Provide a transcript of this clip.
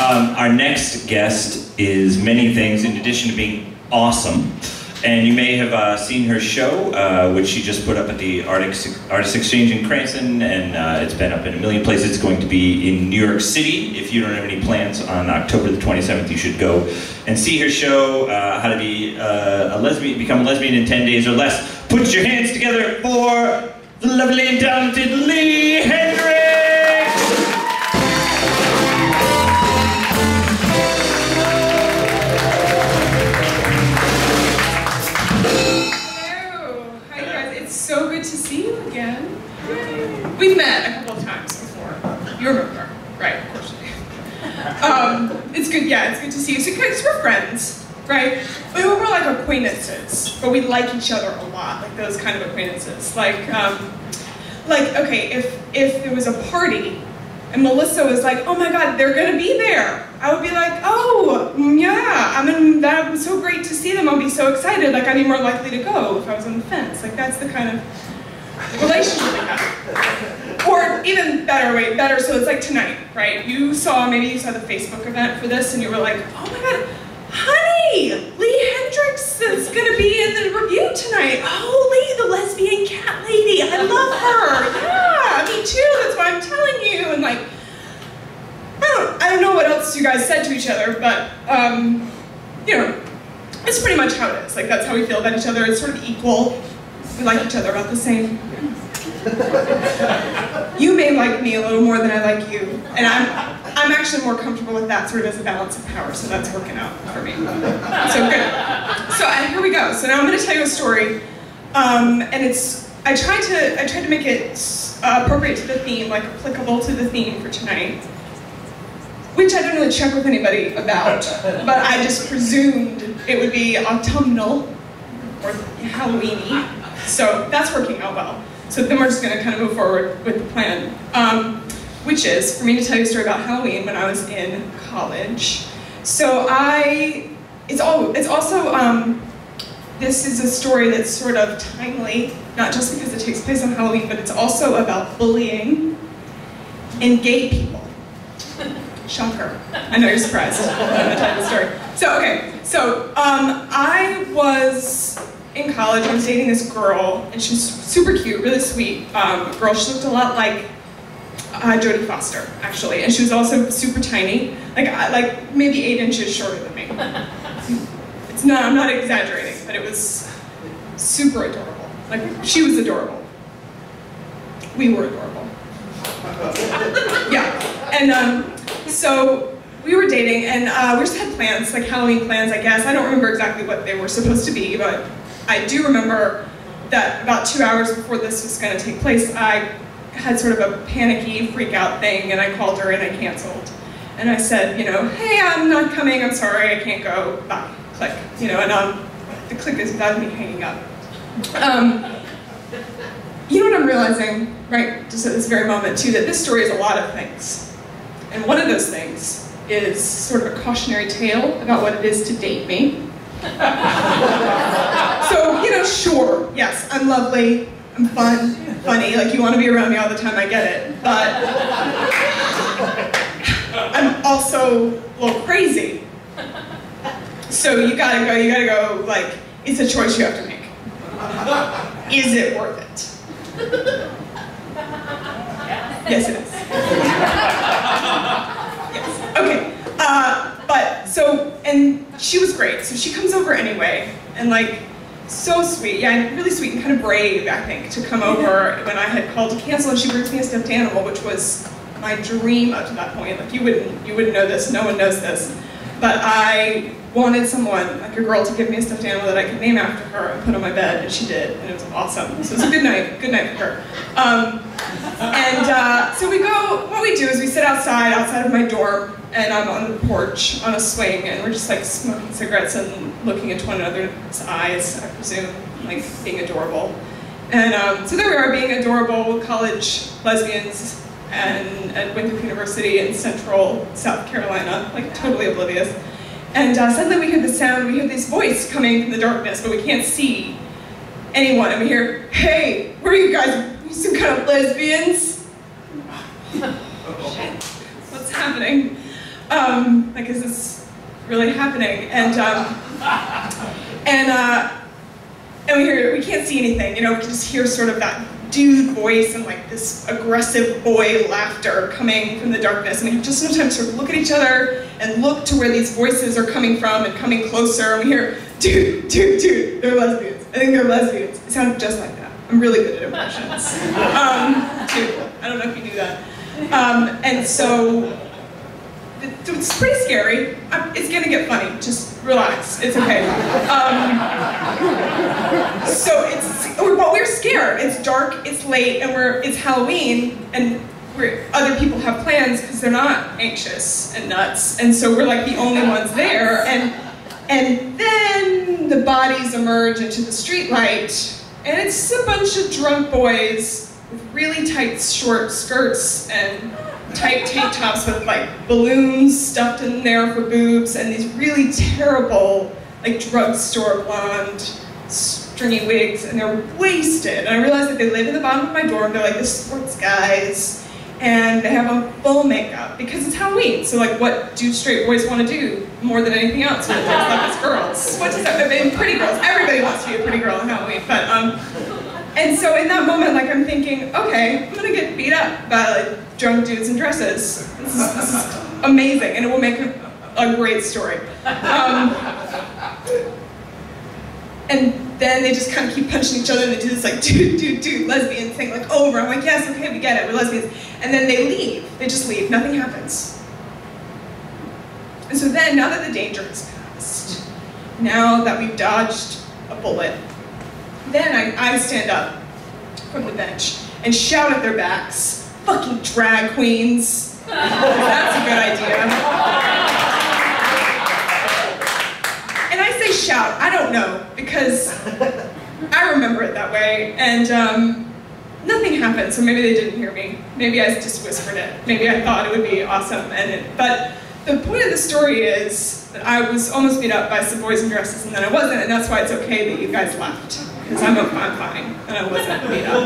Our next guest is many things in addition to being awesome. And you may have seen her show, which she just put up at the Artist Exchange in Cranston, and it's been up in a million places. It's going to be in New York City. If you don't have any plans on October the 27th, you should go and see her show, How to Be a Lesbian, Become a Lesbian in 10 Days or Less. Put your hands together for the lovely and talented Leigh Hendricks! So good to see you again. We've met a couple of times before. You remember, right? Of course you do. It's good. Yeah, it's good to see you. So, because we're friends, right? But we're like acquaintances, but we like each other a lot, like those kind of acquaintances. Like okay, if there was a party and Melissa was like, "Oh my God, they're gonna be there," I would be like, "Oh, yeah, that was so great to see them. I'll be so excited. Like, I'd be more likely to go if I was on the fence." Like, that's the kind of relationship we have. Or even better. So it's like tonight, right? Maybe you saw the Facebook event for this, and you were like, "Oh my God, honey, Leigh Hendricks is gonna be in the review tonight. Oh, Leigh, the lesbian cat lady. I love her. Yeah, me too. That's why I'm telling you." And like, I don't know what else you guys said to each other, but you know, it's pretty much how it is. Like, that's how we feel about each other. It's sort of equal. We like each other about the same. You may like me a little more than I like you, and I'm actually more comfortable with that sort of as a balance of power, so that's working out for me. So good. So here we go. So now I'm going to tell you a story, and I tried to make it appropriate to the theme, like applicable to the theme for tonight, which I didn't really check with anybody about, but I just presumed it would be autumnal or Halloween-y. So that's working out well. So then we're just going to kind of move forward with the plan, which is for me to tell you a story about Halloween when I was in college. So it's also this is a story that's sort of timely, not just because it takes place on Halloween, but it's also about bullying and gay people. Shocker. I know you're surprised when I tell you the story. So, okay. So, I was in college. I was dating this girl, and she's super cute, really sweet girl. She looked a lot like Jodie Foster, actually. And she was also super tiny, like maybe 8 inches shorter than me. I'm not exaggerating, but it was super adorable. Like, she was adorable. We were adorable. Yeah. And, so we were dating, and we just had plans, like Halloween plans, I guess. I don't remember exactly what they were supposed to be, but I do remember that about 2 hours before this was going to take place, I had sort of a panicky freak out thing, and I called her and I canceled. And I said, you know, "Hey, I'm not coming, I'm sorry, I can't go, bye," click. You know, and the click is without me hanging up. You know what I'm realizing, right, just at this very moment too, that this story is a lot of things. And one of those things is sort of a cautionary tale about what it is to date me. So, you know, sure, yes, I'm lovely, I'm funny, like you want to be around me all the time, I get it. But I'm also a little crazy. So you gotta go, like, it's a choice you have to make. Is it worth it? Yes, it is. Yes. Okay. And she was great. So she comes over anyway, and like, so sweet. Yeah, really sweet and kind of brave, I think, to come over when I had called to cancel. And she brings me a stuffed animal, which was my dream up to that point. Like, you wouldn't know this. No one knows this. But I wanted someone, like a girl, to give me a stuffed animal that I could name after her and put on my bed, and she did, and it was awesome. So it was a good night for her. So we go, what we do is we sit outside of my dorm, and I'm on the porch on a swing, and we're just like smoking cigarettes and looking into one another's eyes, I presume, like being adorable. And so there we are, being adorable college lesbians at Winthrop University in central South Carolina, like totally oblivious. And suddenly we hear the sound, we hear this voice coming from the darkness, but we can't see anyone. And we hear, "Hey, where are you guys? Are you some kind of lesbians?" Shit, what's happening? Like, is this really happening? And we can't see anything, you know, we can just hear sort of that dude voice and like this aggressive boy laughter coming from the darkness. And we just sometimes sort of look at each other and look to where these voices are coming from and coming closer, and we hear, dude, dude, dude, they're lesbians. I think they're lesbians. It sounded just like that. I'm really good at impressions. Dude, I don't know if you knew that. And so, it's pretty scary. It's gonna get funny. Just relax. It's okay. But we're scared. It's dark. It's late, and it's Halloween, and other people have plans because they're not anxious and nuts, and so we're like the only ones there. And then the bodies emerge into the streetlight, and it's a bunch of drunk boys with really tight short skirts and tight tank tops with like balloons stuffed in there for boobs, and these really terrible like drugstore blonde stringy wigs, and they're wasted. And I realized that they live in the bottom of my dorm. They're like the sports guys, and they have on full makeup because it's Halloween. So like, what do straight boys want to do more than anything else when they dress up as girls? What does that? I mean, pretty girls. Everybody wants to be a pretty girl on Halloween, but and so in that moment, like I'm thinking, okay, I'm gonna get beat up by like drunk dudes in dresses. This is amazing, and it will make a great story. And then they just kind of keep punching each other, and they do this like dude, dude, dude, lesbian thing like over. I'm like, yes, okay, we get it, we're lesbians. And then they leave. They just leave. Nothing happens. And so then, now that the danger has passed, now that we've dodged a bullet, then I stand up from the bench and shout at their backs, "Fucking drag queens." That's a good idea. And I say shout, I don't know, because I remember it that way, and nothing happened, so maybe they didn't hear me. Maybe I just whispered it. Maybe I thought it would be awesome, but the point of the story is that I was almost beat up by some boys in dresses, and then I wasn't, and that's why it's okay that you guys left, because I'm fine, and I wasn't beat up.